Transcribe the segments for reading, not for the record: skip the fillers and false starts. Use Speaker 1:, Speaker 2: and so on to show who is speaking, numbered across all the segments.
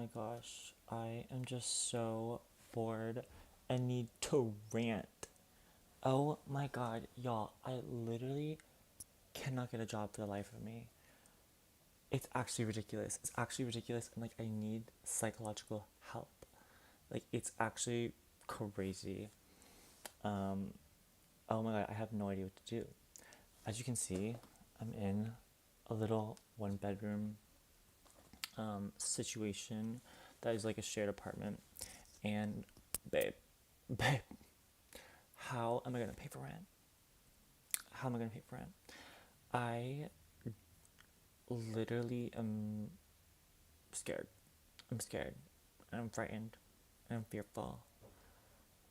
Speaker 1: my gosh, I am just so bored and need to rant. Oh my god, y'all, I literally cannot get a job for the life of me. It's actually ridiculous. It's actually ridiculous, and like, I need psychological help. Like, it's actually crazy. Um, oh my god, I have no idea what to do. As you can see, I'm in a little one bedroom situation that is like a shared apartment. And babe, how am I gonna pay for rent? How am I gonna pay for rent? I literally am scared. I'm scared. I'm frightened. I'm fearful.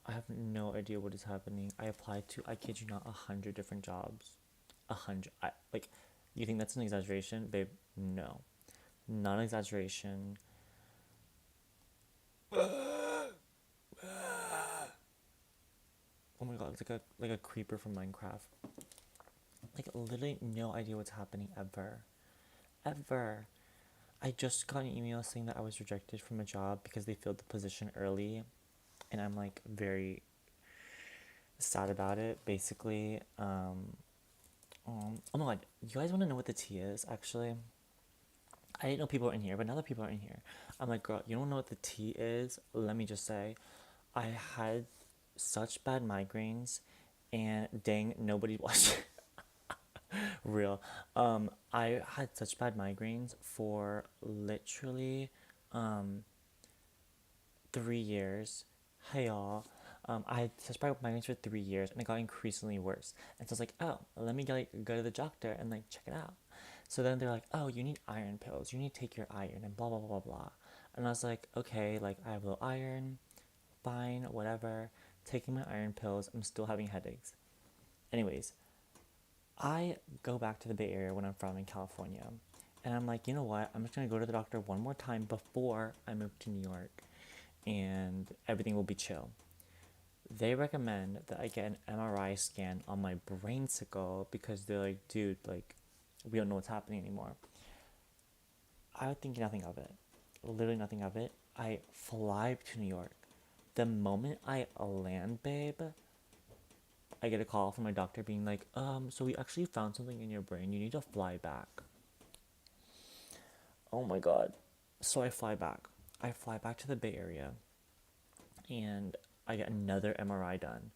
Speaker 1: I have no idea what is happening. I applied to, I kid you not, 100 different jobs. 100. Like, you think that's an exaggeration? Babe, no. Not an exaggeration. Oh my god, it's like a creeper from Minecraft. Like, literally no idea what's happening ever. Ever. I just got an email saying that I was rejected from a job because they filled the position early, and I'm like very sad about it. Basically, oh my god, you guys want to know what the tea is? Actually, I didn't know people were in here, but now that people are in here, I'm like, girl, you don't know what the tea is? Let me just say, I had such bad migraines, and dang, nobody watched. Real. I had such bad migraines for literally, um, 3 years. Hey y'all. I had such bad migraines for 3 years, and it got increasingly worse. And so I was like, oh, let me go to the doctor and like check it out. So then they're like, oh, you need iron pills. You need to take your iron and blah blah blah blah blah. And I was like, okay, like I have low iron, fine, whatever. Taking my iron pills. I'm still having headaches. Anyways, I go back to the Bay Area when I'm from in California, and I'm like, you know what? I'm just gonna go to the doctor one more time before I move to New York, and everything will be chill. They recommend that I get an MRI scan on my brainsicle because they're like, dude, like, we don't know what's happening anymore. I would think nothing of it. Literally nothing of it. I fly to New York. The moment I land, babe, I get a call from my doctor being like, so we actually found something in your brain. You need to fly back. Oh my god. So I fly back. I fly back to the Bay Area, and I get another MRI done.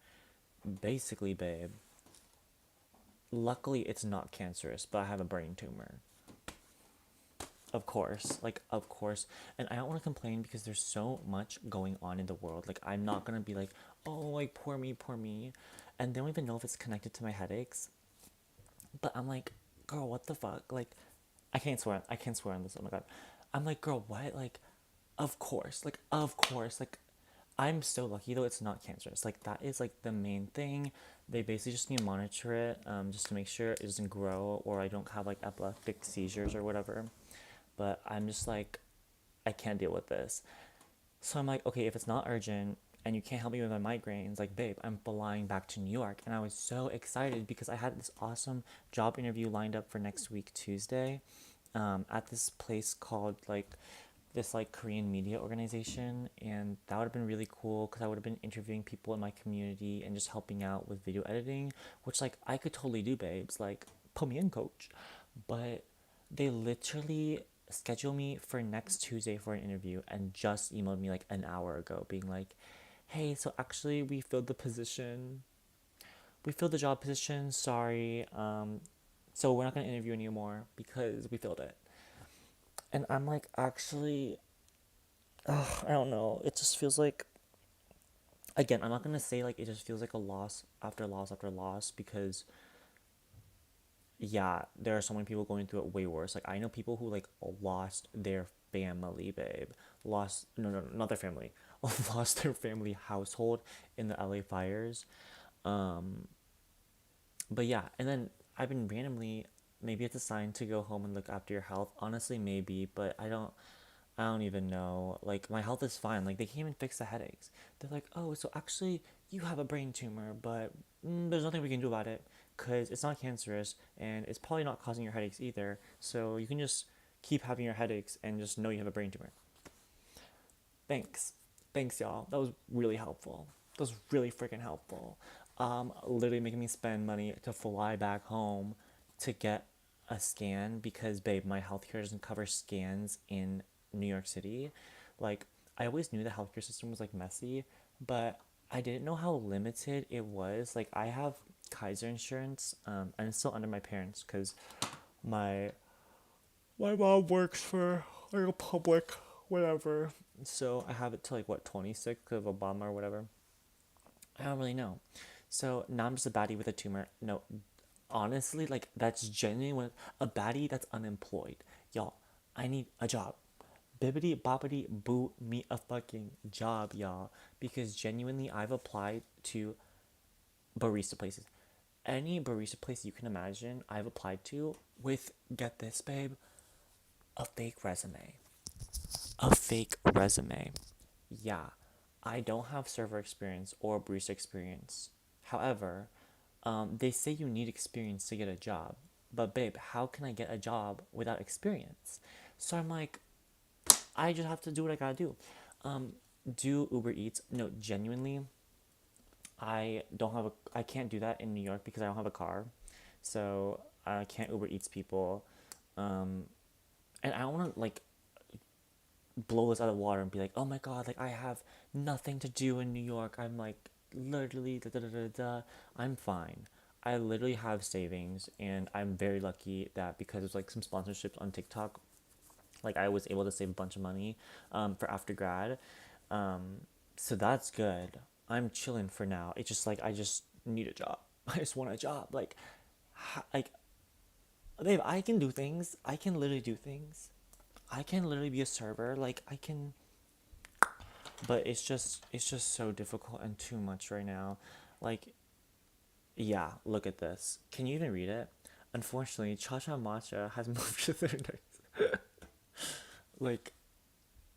Speaker 1: Basically, babe, luckily it's not cancerous, but I have a brain tumor. Of course, like, of course. And I don't want to complain because there's so much going on in the world. Like, I'm not gonna be like, oh, like, poor me, poor me. And they don't even know if it's connected to my headaches. But I'm like, girl, what the fuck? Like, I can't swear. I can't swear on this. Oh my god. I'm like, girl, what? Like, of course. Like, of course. Like, I'm so lucky though it's not cancerous. Like, that is like the main thing. They basically just need to monitor it, just to make sure it doesn't grow or I don't have like epileptic seizures or whatever. But I'm just like, I can't deal with this. So I'm like, okay, if it's not urgent and you can't help me with my migraines, like, babe, I'm flying back to New York. And I was so excited because I had this awesome job interview lined up for next week, Tuesday, at this place called like this like Korean media organization, and that would have been really cool because I would have been interviewing people in my community and just helping out with video editing, which like I could totally do, babes. Like, put me in, coach. But they literally scheduled me for next Tuesday for an interview and just emailed me like an hour ago being like, hey, so actually we filled the position. We filled the job position, sorry. So we're not gonna interview anymore because we filled it. And I'm like, actually, I don't know. It just feels like, again, I'm not gonna say like it just feels like a loss after loss after loss because yeah, there are so many people going through it way worse. Like, I know people who like lost their family, babe. Lost, no, no, no, not their family. Lost their family household in the LA fires. Um, but yeah, and then I've been randomly, maybe it's a sign to go home and look after your health. Honestly, maybe, but I don't even know. Like, my health is fine. Like, they came and fixed the headaches. They're like, oh, so actually, you have a brain tumor, but there's nothing we can do about it because it's not cancerous and it's probably not causing your headaches either. So you can just keep having your headaches and just know you have a brain tumor. Thanks. Thanks, y'all. That was really helpful. That was really freaking helpful. Literally making me spend money to fly back home to get a scan because, babe, my healthcare doesn't cover scans in New York City. Like, I always knew the healthcare system was like messy, but I didn't know how limited it was. Like, I have Kaiser insurance, and it's still under my parents because my my mom works for like a public whatever. So I have it till like what 26 of Obama or whatever. I don't really know. So now I'm just a baddie with a tumor. No, honestly, like that's genuinely when a baddie that's unemployed. Y'all, I need a job. Bibbity boppity boo me a fucking job, y'all. Because genuinely, I've applied to barista places. Any barista place you can imagine, I've applied to with, get this, babe, a fake resume. A fake resume. Yeah, I don't have server experience or barista experience. However, they say you need experience to get a job. But babe, how can I get a job without experience? So I'm like, I just have to do what I gotta do. Do Uber Eats? No, genuinely, I can't do that in New York because I don't have a car. So I can't Uber Eats people. Um, and I don't want to like blow this out of the water and be like, oh my god, like I have nothing to do in New York. I'm like literally da da da da da. I'm fine. I literally have savings, and I'm very lucky that because there's like some sponsorships on TikTok, like I was able to save a bunch of money, for after grad. Um, so that's good. I'm chilling for now. It's just like I just need a job. I just want a job. Like, babe, I can do things. I can literally do things. I can literally be a server. Like I can, but it's just so difficult and too much right now. Like, yeah, look at this. Can you even read it? Unfortunately, Cha Cha Matcha has moved to their next. Like,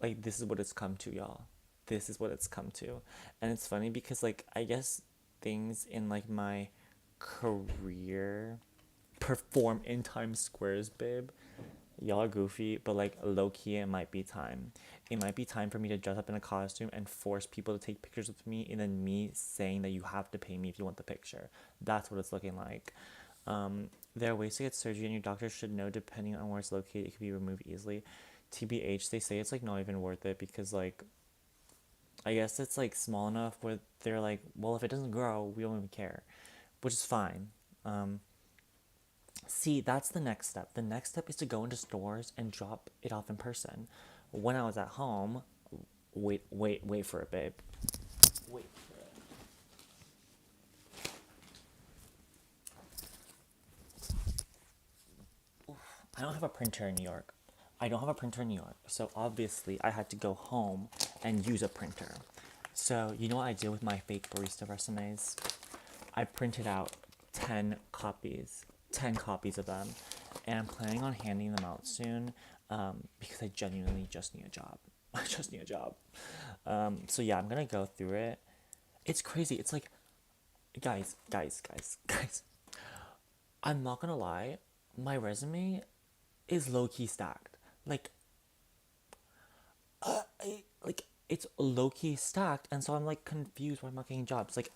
Speaker 1: this is what it's come to, y'all. This is what it's come to. And it's funny because like I guess things in like my career perform in Times Squares, babe. Y'all are goofy, but like low key, it might be time. It might be time for me to dress up in a costume and force people to take pictures with me, and then me saying that you have to pay me if you want the picture. That's what it's looking like. There are ways to get surgery, and your doctor should know depending on where it's located. It can be removed easily. TBH, they say it's like not even worth it because like I guess it's like small enough where they're like, well, if it doesn't grow, we don't even care, which is fine. Um, See, that's the next step. The next step is to go into stores and drop it off in person. When I was at home, wait for it, babe. Wait for it. I don't have a printer in New York. I don't have a printer in New York, so obviously I had to go home and use a printer. So, you know what I did with my fake barista resumes? I printed out 10 copies, 10 copies of them, and I'm planning on handing them out soon, because I genuinely just need a job. I just need a job. So yeah, I'm gonna go through it. It's crazy. It's like, guys. I'm not gonna lie, my resume is low key stacked. Like it's low key stacked, and so I'm like confused why I'm not getting jobs. Like,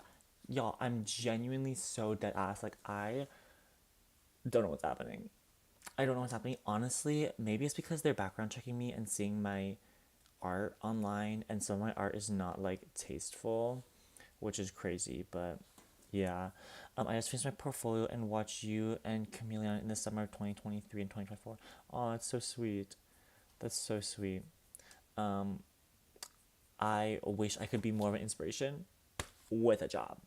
Speaker 1: y'all, I'm genuinely so dead ass. Like I don't know what's happening. I don't know what's happening. Honestly, maybe it's because they're background checking me and seeing my art online, and some of my art is not like tasteful, which is crazy. But yeah, I just finished my portfolio and watched you and Chameleon in the summer of 2023 and 2024. Oh, that's so sweet. That's so sweet. Um, I wish I could be more of an inspiration with a job.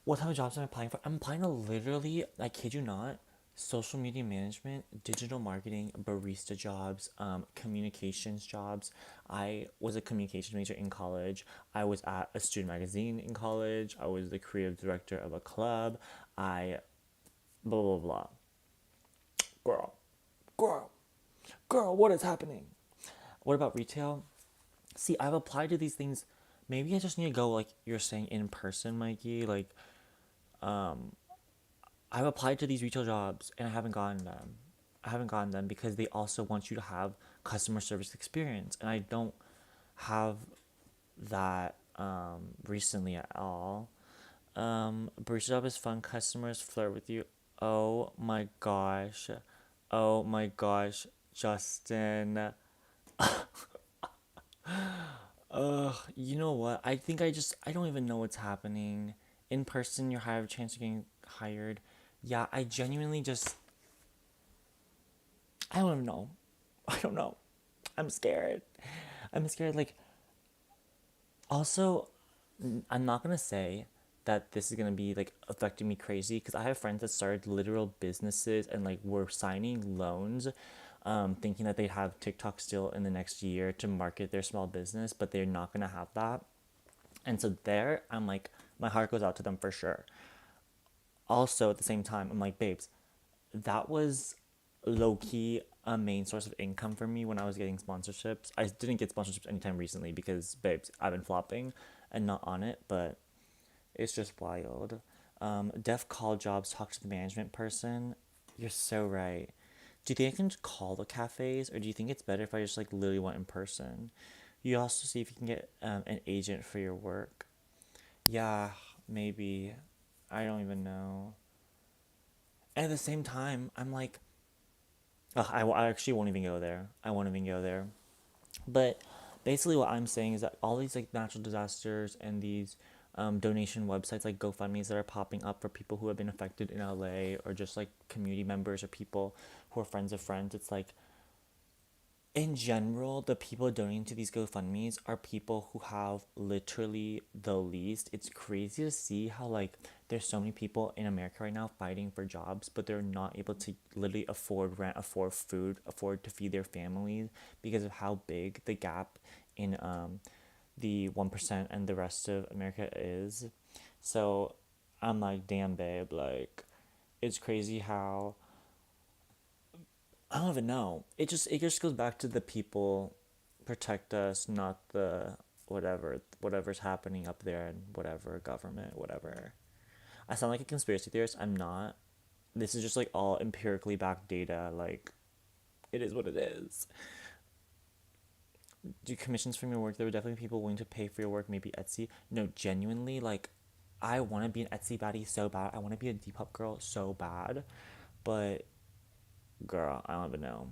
Speaker 1: What type of jobs am I applying for? I'm applying to literally, I kid you not, social media management, digital marketing, barista jobs, communications jobs. I was a communication major in college. I was at a student magazine in college. I was the creative director of a club. I blah blah blah. Girl, girl, girl, what is happening? What about retail? See, I've applied to these things. Maybe I just need to go like you're saying in person, Mikey. Like, I've applied to these retail jobs and I haven't gotten them. I haven't gotten them because they also want you to have customer service experience, and I don't. have that recently at all. Barista job is fun. Customers flirt with you. Oh my gosh. Oh my gosh, Justin. Ugh, you know what? I think I don't even know what's happening. In person, you're higher chance of getting hired. Yeah, I genuinely just, I don't even know. I don't know. I'm scared. I'm scared. Like, also, I'm not gonna say that this is gonna be like affecting me crazy because I have friends that started literal businesses and like were signing loans, thinking that they'd have TikTok still in the next year to market their small business, but they're not gonna have that. And so there, I'm like, my heart goes out to them for sure. Also, at the same time, I'm like, babes, that was low key a main source of income for me when I was getting sponsorships. I didn't get sponsorships anytime recently because, babes, I've been flopping and not on it, but it's just wild. Def call jobs, talk to the management person. You're so right. Do you think I can call the cafes, or do you think it's better if I just like literally went in person? You also see if you can get an agent for your work. Yeah, maybe. I don't even know. And at the same time, I'm like, ugh, I actually won't even go there. I won't even go there. But basically, what I'm saying is that all these like natural disasters and these donation websites like GoFundMe's that are popping up for people who have been affected in LA or just like community members or people who are friends of friends, it's like in general, the people donating to these GoFundMe's are people who have literally the least. It's crazy to see how like there's so many people in America right now fighting for jobs, but they're not able to literally afford rent, afford food, afford to feed their families because of how big the gap in the 1% and the rest of America is. So I'm like, damn babe, like it's crazy how I don't even know. It just goes back to the people protect us, not the whatever's happening up there and whatever government, whatever. I sound like a conspiracy theorist. I'm not. This is just like all empirically backed data. Like it is what it is. Do commissions from your work? There were definitely people willing to pay for your work. Maybe Etsy. No, genuinely, like I want to be an Etsy baddie so bad. I want to be a Depop girl so bad, but girl, I don't even know.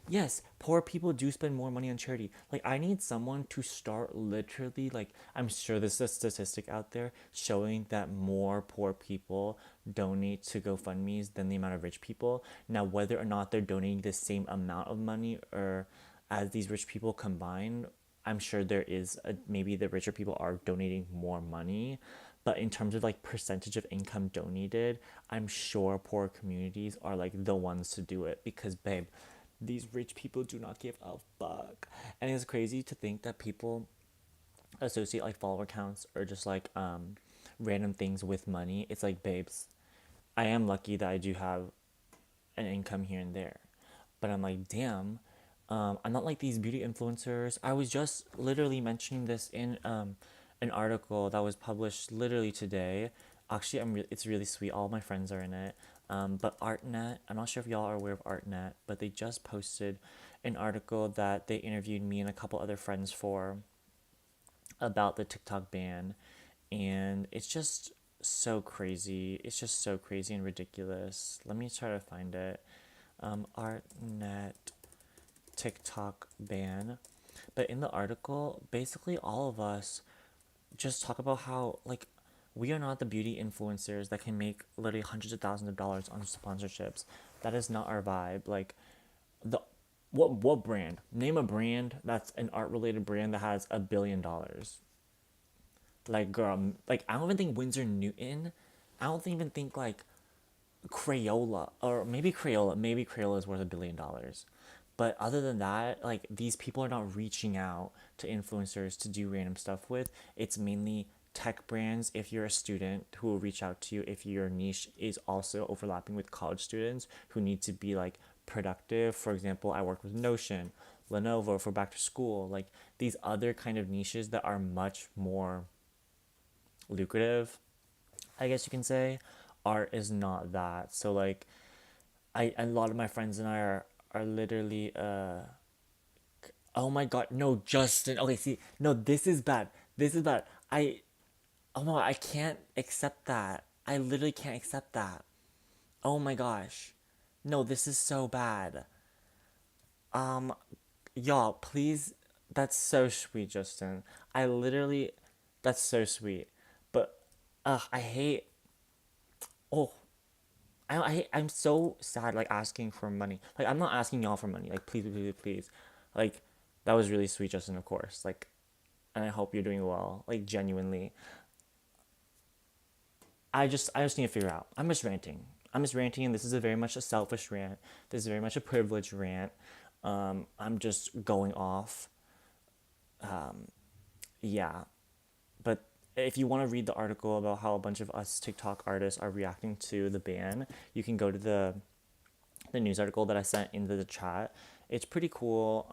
Speaker 1: Yes, poor people do spend more money on charity. Like, I need someone to start literally, like, I'm sure there's a statistic out there showing that more poor people donate to GoFundMe's than the amount of rich people. Now, whether or not they're donating the same amount of money or as these rich people combined, I'm sure there is maybe the richer people are donating more money. But in terms of like percentage of income donated, I'm sure poor communities are like the ones to do it because, babe, these rich people do not give a fuck. And it's crazy to think that people associate like follower counts or just like random things with money. It's like, babes, I am lucky that I do have an income here and there. But I'm like, damn, I'm not like these beauty influencers. I was just literally mentioning this in an article that was published literally today. Actually, it's really sweet. All my friends are in it. But ArtNet, I'm not sure if y'all are aware of ArtNet, but they just posted an article that they interviewed me and a couple other friends for about the TikTok ban. And it's just so crazy. It's just so crazy and ridiculous. Let me try to find it. ArtNet TikTok ban. But in the article, basically all of us just talk about how like we are not the beauty influencers that can make literally hundreds of thousands of dollars on sponsorships. That is not our vibe. Like the what brand? Name a brand that's an art related brand that has $1 billion. Like girl, like I don't even think Windsor Newton. I don't even think like Crayola or maybe Crayola is worth $1 billion. But other than that, like these people are not reaching out to influencers to do random stuff with. It's mainly tech brands if you're a student who will reach out to you if your niche is also overlapping with college students who need to be like productive. For example, I work with Notion, Lenovo for back to school, like these other kind of niches that are much more lucrative, I guess you can say. Art is not that. So like a lot of my friends and I are literally Oh my god, no, Justin. Okay, see, no, this is bad. This is bad. Oh my, I can't accept that. I literally can't accept that. Oh my gosh. No, this is so bad. Um, y'all, please. That's so sweet, Justin. I literally, that's so sweet. But, I hate. Oh, I'm so sad. Like asking for money. Like I'm not asking y'all for money. Like please, please, please, please. Like, that was really sweet, Justin. Of course. Like, and I hope you're doing well. Like genuinely. I just need to figure out. I'm just ranting. I'm just ranting, and this is a very much a selfish rant. This is very much a privileged rant. I'm just going off. Yeah, but if you want to read the article about how a bunch of us TikTok artists are reacting to the ban, you can go to the news article that I sent into the chat. It's pretty cool.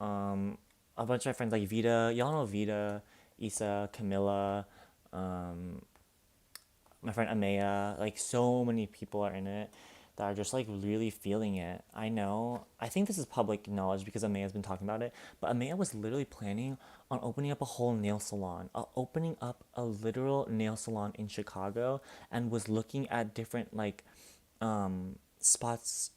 Speaker 1: A bunch of my friends like Vita, y'all know Vita, Isa, Camilla, my friend Amaya, like so many people are in it that are just like really feeling it. I know. I think this is public knowledge because Amaya's been talking about it, but Amaya was literally planning on opening up a whole nail salon, opening up a literal nail salon in Chicago, and was looking at different like spots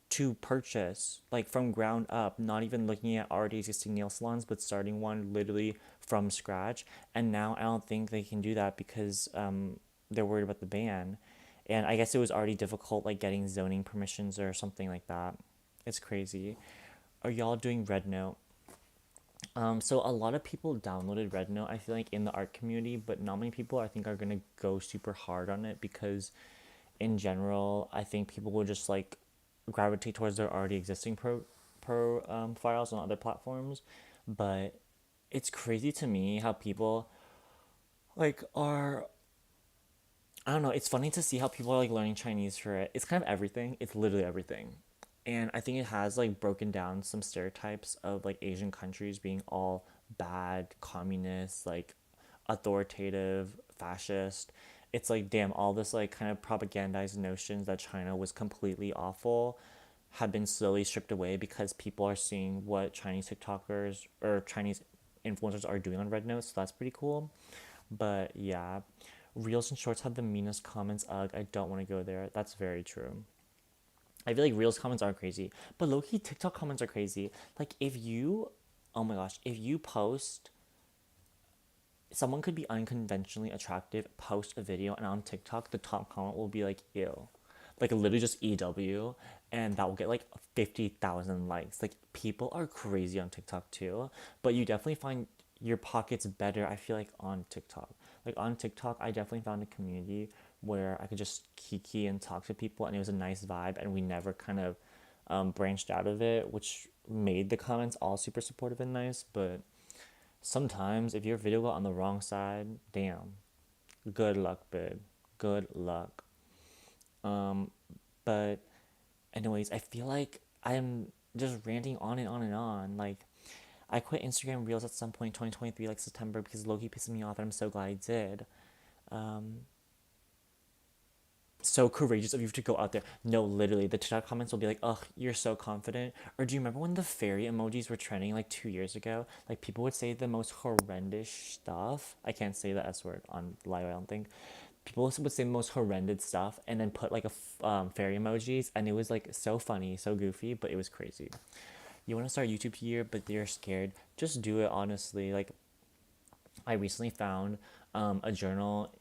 Speaker 1: to purchase like from ground up, not even looking at already existing nail salons but starting one literally from scratch. And now I don't think they can do that because they're worried about the ban. And I guess it was already difficult like getting zoning permissions or something like that. It's crazy. Are y'all doing Red Note? So a lot of people downloaded Red Note, I feel like, in the art community, but not many people I think are gonna go super hard on it because in general, I think people will just like gravitate towards their already existing pro files on other platforms. But it's crazy to me how people like are, I don't know, it's funny to see how people are like learning Chinese for it. It's kind of everything. It's literally everything. And I think it has like broken down some stereotypes of like Asian countries being all bad, communist, like authoritative, fascist. It's like damn, all this like kind of propagandized notions that China was completely awful have been slowly stripped away because people are seeing what Chinese TikTokers or Chinese influencers are doing on Red Note, so that's pretty cool. But yeah, Reels and Shorts have the meanest comments. Ugh, I don't want to go there. That's very true. I feel like Reels comments are crazy, but low key TikTok comments are crazy. Like if you, oh my gosh, if you post, someone could be unconventionally attractive, post a video, and on TikTok the top comment will be like ew, like literally just EW, and that will get like 50,000 likes. Like people are crazy on TikTok too, but you definitely find your pockets better. I feel like on TikTok, like on TikTok, I definitely found a community where I could just kiki and talk to people, and it was a nice vibe, and we never kind of branched out of it, which made the comments all super supportive and nice. But sometimes if your video got on the wrong side, damn, good luck, babe. Good luck. Um, but anyways, I feel like I'm just ranting on and on and on. Like I quit Instagram Reels at some point in 2023, like September, because Loki pissed me off, and I'm so glad I did. Um, so courageous of you to go out there. No, literally, the TikTok comments will be like, "Ugh, you're so confident." Or do you remember when the fairy emojis were trending like 2 years ago? Like people would say the most horrendous stuff. I can't say the S word on live. I don't think. People would say the most horrendous stuff and then put like fairy emojis, and it was like so funny, so goofy, but it was crazy. You want to start YouTube here, but you're scared. Just do it honestly. Like I recently found a journal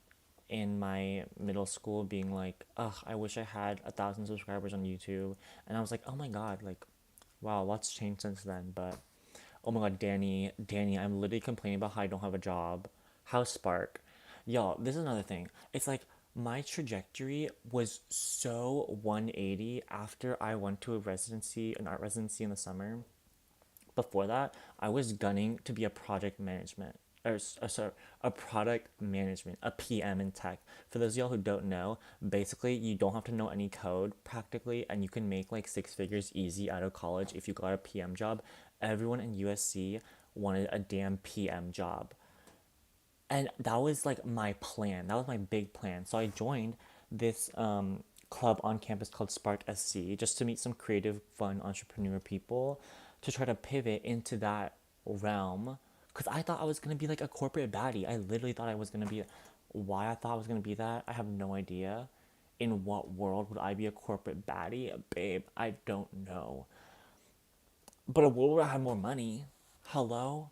Speaker 1: in my middle school being like, ugh, I wish I had 1,000 subscribers on YouTube. And I was like, oh my god, like, wow, lots changed since then. But oh my god, Danny, I'm literally complaining about how I don't have a job. How Spark. Y'all, this is another thing. It's like my trajectory was so 180 after I went to an art residency in the summer. Before that, I was gunning to be a project management or sorry, a product management, a PM in tech. For those of y'all who don't know, basically you don't have to know any code practically, and you can make like six figures easy out of college if you got a PM job. Everyone in USC wanted a damn PM job. And that was like my plan. That was my big plan. So I joined this club on campus called Spark SC just to meet some creative, fun entrepreneur people to try to pivot into that realm, because I thought I was gonna be like a corporate baddie. I literally thought I was gonna be. Why I thought I was gonna be that, I have no idea. In what world would I be a corporate baddie? Babe, I don't know. But a world where I have more money. Hello?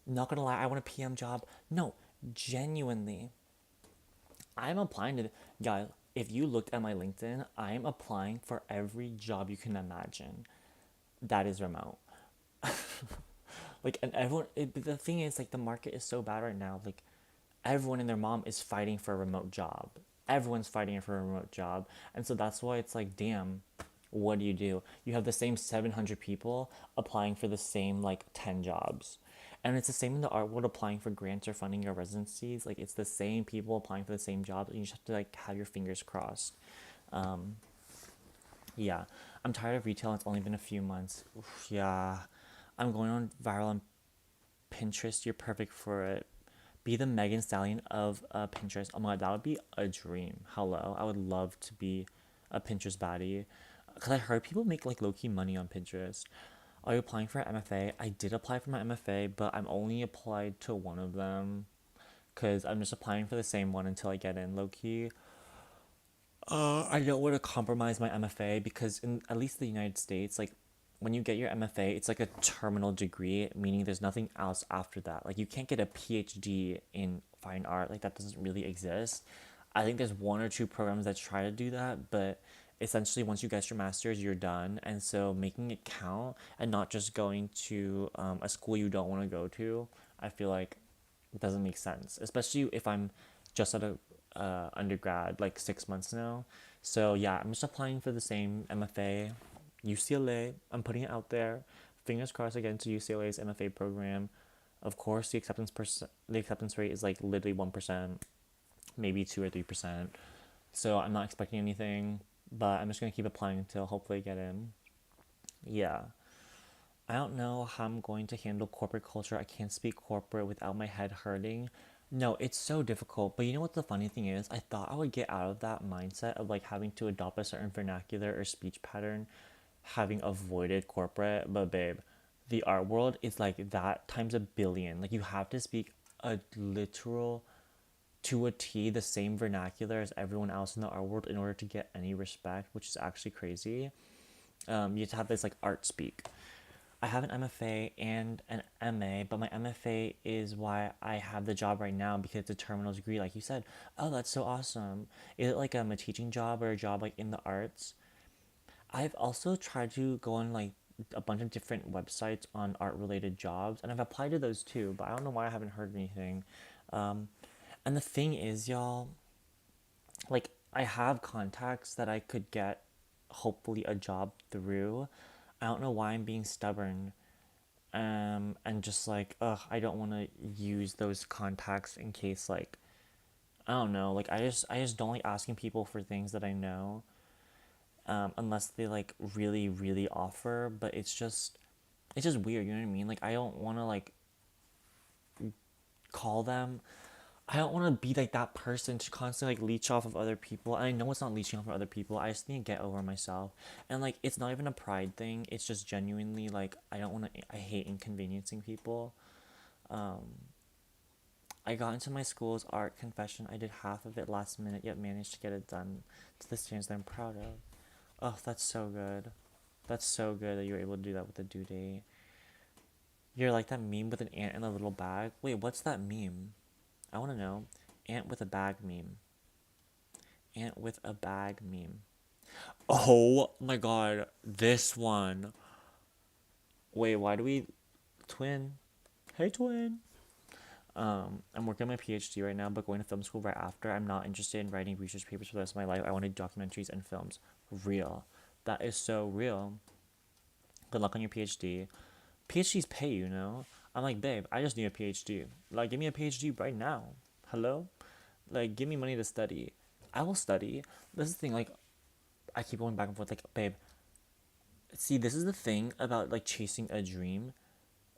Speaker 1: Not gonna lie, I want a PM job. No, genuinely. I'm applying to, guys, if you looked at my LinkedIn, I'm applying for every job you can imagine that is remote. Like, and everyone, the thing is, like, the market is so bad right now. Like, everyone and their mom is fighting for a remote job. Everyone's fighting for a remote job. And so that's why it's like, damn, what do? You have the same 700 people applying for the same, like, 10 jobs. And it's the same in the art world applying for grants or funding your residencies. Like, it's the same people applying for the same jobs. And you just have to, like, have your fingers crossed. Um, yeah. I'm tired of retail. It's only been a few months. Oof, yeah. I'm going on viral on Pinterest. You're perfect for it. Be the Megan Stallion of Pinterest. Oh my god, that would be a dream. Hello, I would love to be a Pinterest baddie. Cause I heard people make like low key money on Pinterest. Are you applying for an MFA? I did apply for my MFA, but I'm only applied to one of them. Cause I'm just applying for the same one until I get in low key. I don't want to compromise my MFA because in at least the United States, like when you get your MFA, it's like a terminal degree, meaning there's nothing else after that. Like you can't get a PhD in fine art, like that doesn't really exist. I think there's one or two programs that try to do that, but essentially once you get your master's, you're done. And so making it count and not just going to a school you don't want to go to, I feel like it doesn't make sense, especially if I'm just at a undergrad, like 6 months now. So yeah, I'm just applying for the same MFA, UCLA. I'm putting it out there. Fingers crossed I get into UCLA's MFA program. Of course, the acceptance rate is like literally 1%, maybe 2 or 3%. So I'm not expecting anything, but I'm just gonna keep applying until hopefully I get in. Yeah. I don't know how I'm going to handle corporate culture. I can't speak corporate without my head hurting. No, it's so difficult. But you know what the funny thing is? I thought I would get out of that mindset of like having to adopt a certain vernacular or speech pattern, having avoided corporate. But babe, the art world is like that times a billion. Like you have to speak a literal to a T the same vernacular as everyone else in the art world in order to get any respect, which is actually crazy. You have to have this like art speak. I have an MFA and an MA, but my MFA is why I have the job right now because it's a terminal degree, like you said. Oh, that's so awesome. Is it like a teaching job or a job like in the arts? I've also tried to go on like a bunch of different websites on art related jobs, and I've applied to those too, but I don't know why I haven't heard anything. Um, and the thing is, y'all, like I have contacts that I could get hopefully a job through. I don't know why I'm being stubborn. And just like, I don't want to use those contacts in case like I don't know, like I just don't like asking people for things that I know, unless they like really really offer. But it's just weird, you know what I mean? Like I don't want to like call them. I don't want to be like that person to constantly like leech off of other people. And I know it's not leeching off of other people. I just need to get over myself. And like it's not even a pride thing. It's just genuinely like I don't want to. I hate inconveniencing people. Um, I got into my school's art confession. I did half of it last minute, yet managed to get it done to the standards that I'm proud of. Oh, that's so good. That's so good that you were able to do that with the due date. You're like that meme with an ant in a little bag. Wait, what's that meme? I want to know. Ant with a bag meme. Ant with a bag meme. Oh my god, this one. Wait, why do we twin? Hey twin. I'm working on my PhD right now, but going to film school right after. I'm not interested in writing research papers for the rest of my life. I want to do documentaries and films. Real. That is so real. Good luck on your PhD. PhDs pay, you know? I'm like, babe, I just need a PhD. Like, give me a PhD right now. Hello? Like, give me money to study. I will study. This is the thing, like, I keep going back and forth, like, babe, see, this is the thing about, like, chasing a dream.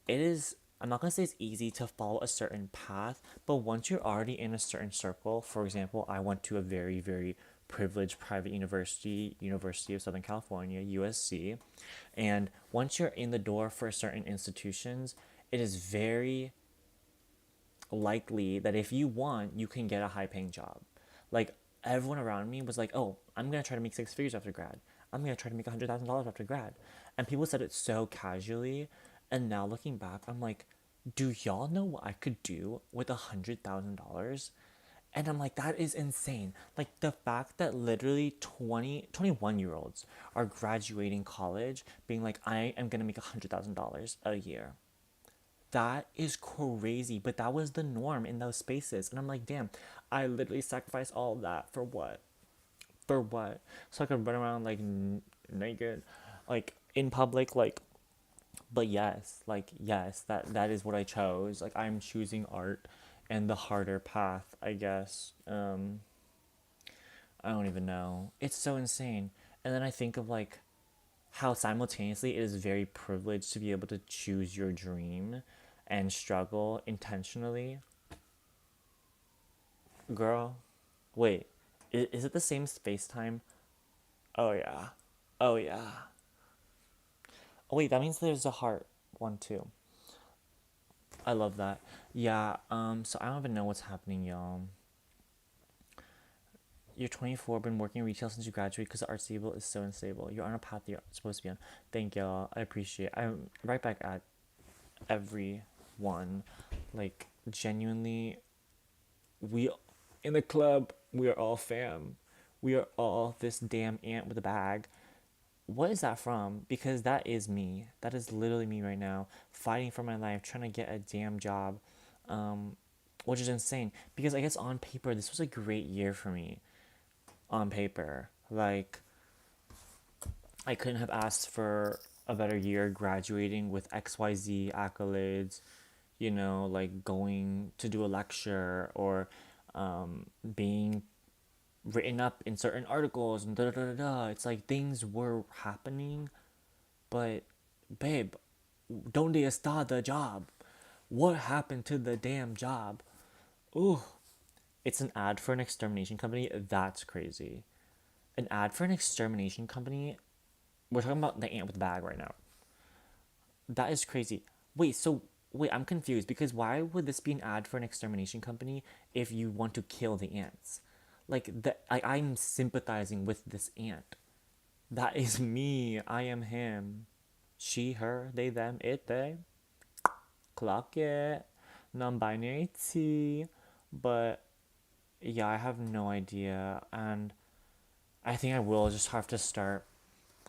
Speaker 1: It is, I'm not gonna say it's easy to follow a certain path, but once you're already in a certain circle, for example, I went to a very, very privileged private university, University of Southern California, USC, and once you're in the door for certain institutions, it is very likely that if you want, you can get a high paying job. Like everyone around me was like, "Oh, I'm gonna try to make six figures after grad. I'm gonna try to make $100,000 after grad," and people said it so casually. And now looking back, I'm like, "Do y'all know what I could do with $100,000?" And I'm like, that is insane. Like the fact that literally 21 year olds are graduating college being like, I am gonna make $100,000 a year. That is crazy, but that was the norm in those spaces. And I'm like, damn, I literally sacrificed all of that for what? For what? So I could run around like naked, like in public, like. But yes, like yes, that is what I chose. Like I'm choosing art, and the harder path, I guess. I don't even know. It's so insane. And then I think of like how simultaneously it is very privileged to be able to choose your dream and struggle intentionally. Girl, wait, is it the same space time? Oh yeah. Oh yeah. Oh wait, that means there's a heart one too. I love that. Yeah, so I don't even know what's happening, y'all. You're 24, been working in retail since you graduated because the art stable is so unstable. You're on a path you're supposed to be on. Thank y'all. I appreciate it. I'm right back at everyone. Like, genuinely, we in the club, we are all fam. We are all this damn ant with a bag. What is that from? Because that is me. That is literally me right now, fighting for my life, trying to get a damn job, um, which is insane. Because I guess on paper, this was a great year for me. On paper, like I couldn't have asked for a better year, graduating with XYZ accolades, like going to do a lecture or being written up in certain articles and da da da da. It's like things were happening, but babe, donde está the job? What happened to the damn job? Ooh, it's an ad for an extermination company. That's crazy. An ad for an extermination company. We're talking about the ant with the bag right now. That is crazy. Wait, so wait, I'm confused because why would this be an ad for an extermination company if you want to kill the ants? I'm sympathizing with this ant. That is me. I am him. She, her, they, them, it, they. Clock it. Non-binary T. But yeah, I have no idea, and I think I will just have to start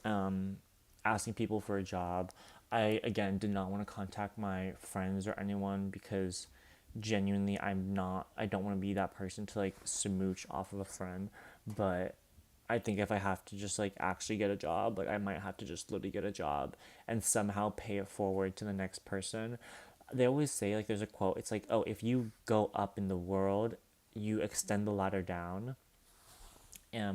Speaker 1: um, asking people for a job. I again did not want to contact my friends or anyone because genuinely I don't want to be that person to like smooch off of a friend, but I think if I have to just like actually get a job, like I might have to just literally get a job and somehow pay it forward to the next person. They always say like there's a quote, it's like, "Oh, if you go up in the world, you extend the ladder down."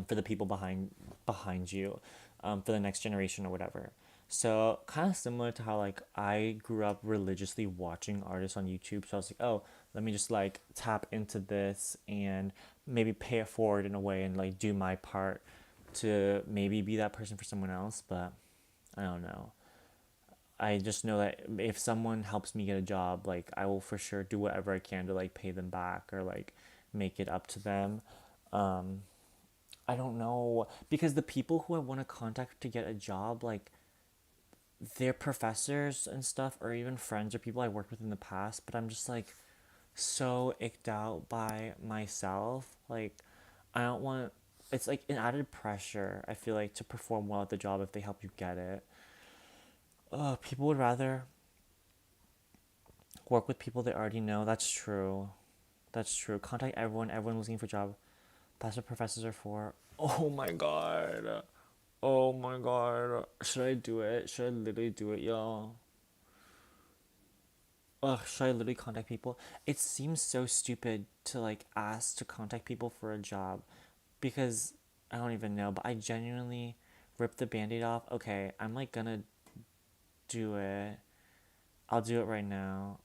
Speaker 1: For the people behind you, for the next generation or whatever. So kind of similar to how like I grew up religiously watching artists on YouTube. So I was like, oh, let me just like tap into this and maybe pay it forward in a way and like do my part to maybe be that person for someone else. But I don't know. I just know that if someone helps me get a job, like I will for sure do whatever I can to like pay them back or like make it up to them. Um, I don't know because the people who I want to contact to get a job, like they're professors and stuff, or even friends or people I worked with in the past. But I'm just like so icked out by myself. Like I don't want. It's like an added pressure. I feel like to perform well at the job if they help you get it. People would rather work with people they already know. That's true. That's true. Contact everyone. Everyone looking for a job. That's what professors are for. Oh my god. Oh my god. Should I do it? Should I literally do it, y'all? Ugh, should I literally contact people? It seems so stupid to like ask to contact people for a job because I don't even know, but I genuinely ripped the band-aid off. Okay, I'm like gonna do it. I'll do it right now.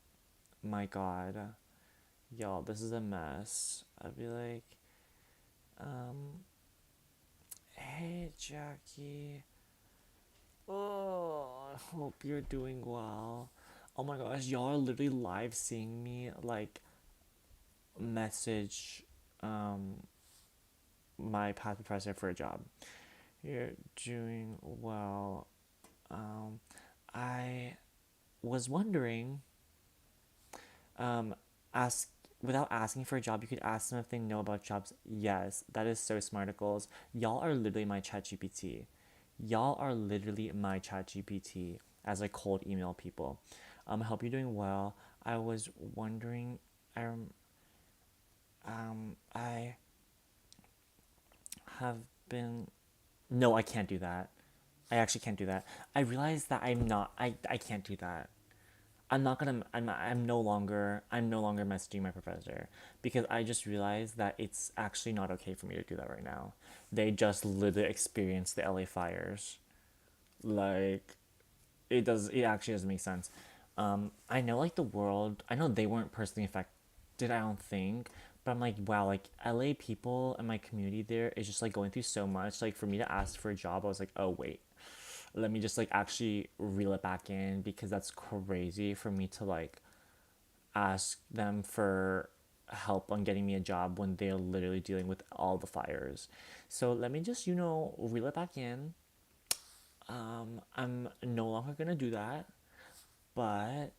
Speaker 1: My god. Y'all, this is a mess. I'd be like, um, hey Jackie. Oh, I hope you're doing well. Oh my gosh, y'all are literally live seeing me like message um my past professor for a job. You're doing well. Um, I was wondering, um, ask without asking for a job, you could ask them if they know about jobs. Yes, that is so smarticles. Y'all are literally my chat GPT. Y'all are literally my chat GPT as I cold email people. I hope you're doing well. I was wondering, I have been. No, I can't do that. I actually can't do that. I realize that I'm not. I can't do that. I'm not gonna. I'm no longer messaging my professor because I just realized that it's actually not okay for me to do that right now. They just literally experienced the LA fires. Like, it does. It actually doesn't make sense. I know like the world. I know they weren't personally affected. I don't think. But I'm like, wow, like LA people and my community there is just like going through so much. Like for me to ask for a job, I was like, oh wait, let me just like actually reel it back in because that's crazy for me to like ask them for help on getting me a job when they're literally dealing with all the fires. So let me just, reel it back in. I'm no longer gonna do that, but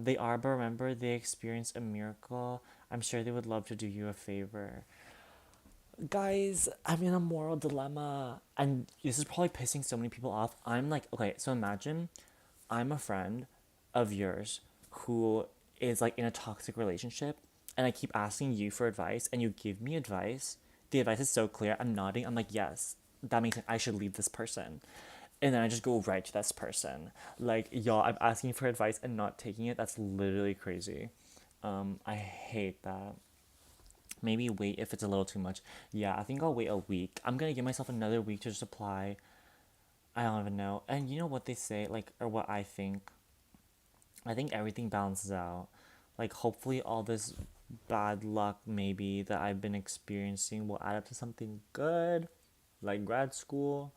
Speaker 1: they are, but remember, they experienced a miracle. I'm sure they would love to do you a favor. Guys, I'm in a moral dilemma, and this is probably pissing so many people off. I'm like, okay, so imagine I'm a friend of yours who is like in a toxic relationship, and I keep asking you for advice, and you give me advice. The advice is so clear. I'm nodding. I'm like, yes, that makes sense. I should leave this person. And then I just go right to this person. Like, y'all, I'm asking for advice and not taking it. That's literally crazy. I hate that. Maybe wait if it's a little too much. Yeah, I think I'll wait a week. I'm gonna give myself another week to just apply. I don't even know. And you know what they say, like, or what I think? I think everything balances out. Like, hopefully, all this bad luck, maybe, that I've been experiencing will add up to something good, like grad school.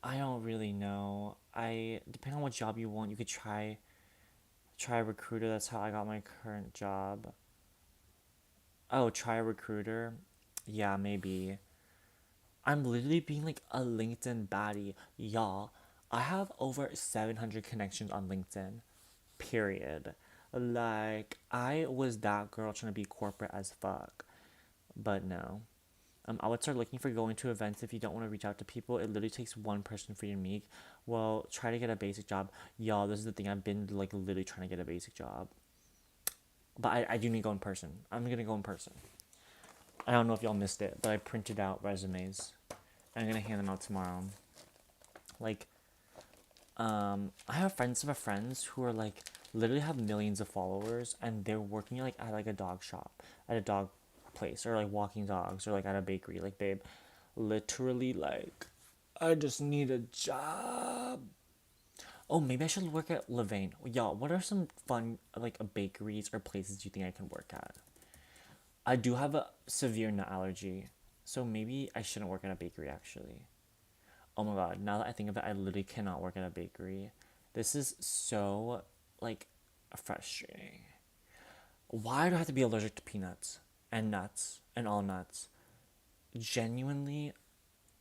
Speaker 1: I don't really know. Depending on what job you want, you could try a recruiter. That's how I got my current job. Oh, try a recruiter. Yeah, maybe. I'm literally being like a LinkedIn baddie. Y'all, I have over 700 connections on LinkedIn. Period. Like, I was that girl trying to be corporate as fuck. But no. I would start looking for going to events if you don't want to reach out to people. It literally takes one person for you to meet. Well, try to get a basic job. Y'all, this is the thing. I've been like literally trying to get a basic job. But I do need to go in person. I'm gonna go in person. I don't know if y'all missed it, but I printed out resumes. I'm gonna hand them out tomorrow. Like, I have friends of friends who are like literally have millions of followers, and they're working like at like a dog shop, at a dog place, or like walking dogs, or like at a bakery. Like, babe, literally, like, I just need a job. Oh, maybe I should work at Levain. Y'all, what are some fun like bakeries or places you think I can work at? I do have a severe nut allergy, so maybe I shouldn't work at a bakery actually. Oh my god, now that I think of it, I literally cannot work at a bakery. This is so, like, frustrating. Why do I have to be allergic to peanuts and nuts and all nuts? Genuinely,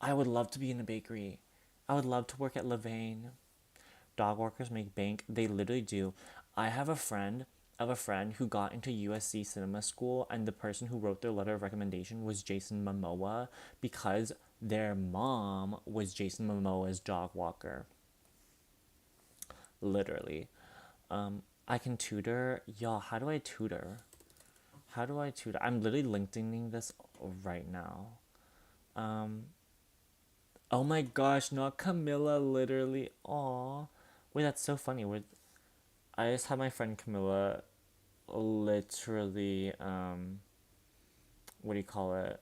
Speaker 1: I would love to be in a bakery. I would love to work at Levain. Dog workers make bank. They literally do. I have a friend of a friend who got into USC cinema school, and the person who wrote their letter of recommendation was Jason Momoa because their mom was Jason Momoa's dog walker. Literally. I can tutor. Y'all, how do I tutor? How do I tutor? I'm literally LinkedIning this right now. Oh my gosh, not Camilla, literally. Aw. Wait, that's so funny. I just had my friend Camilla literally, what do you call it?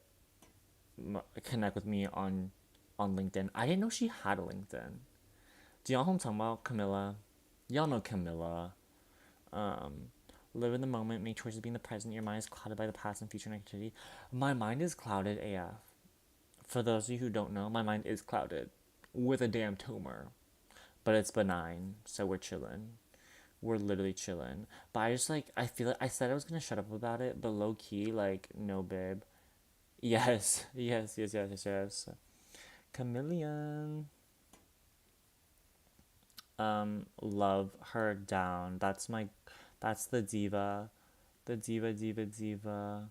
Speaker 1: Connect with me on LinkedIn. I didn't know she had a LinkedIn. Do y'all know who I'm talking about? Camilla. Y'all know Camilla. Um, Live in the moment, make choices being the present. Your mind is clouded by the past and future negativity. My mind is clouded AF. For those of you who don't know, my mind is clouded with a damn tumor. But it's benign, so we're chilling. We're literally chilling. But I just like I feel like I said I was gonna shut up about it, but low key, like, no babe. Yes, yes, yes, yes, yes, yes. Chameleon. Love her down. That's the diva. The diva, diva, diva.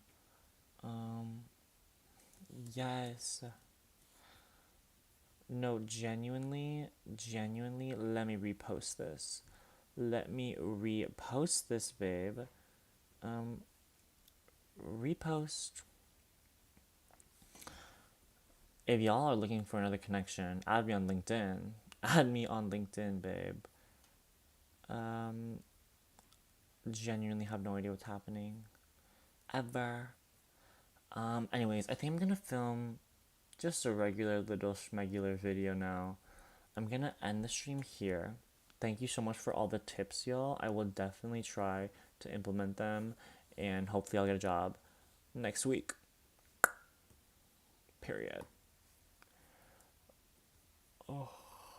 Speaker 1: Um, yes. No, genuinely, genuinely, let me repost this. Let me repost this, babe. Um, repost. If y'all are looking for another connection, add me on LinkedIn. Add me on LinkedIn, babe. Um, genuinely have no idea what's happening. Ever. Anyways, I think I'm gonna film just a regular little schmegular video now. I'm gonna end the stream here. Thank you so much for all the tips, y'all. I will definitely try to implement them, and hopefully I'll get a job next week. Period. Oh.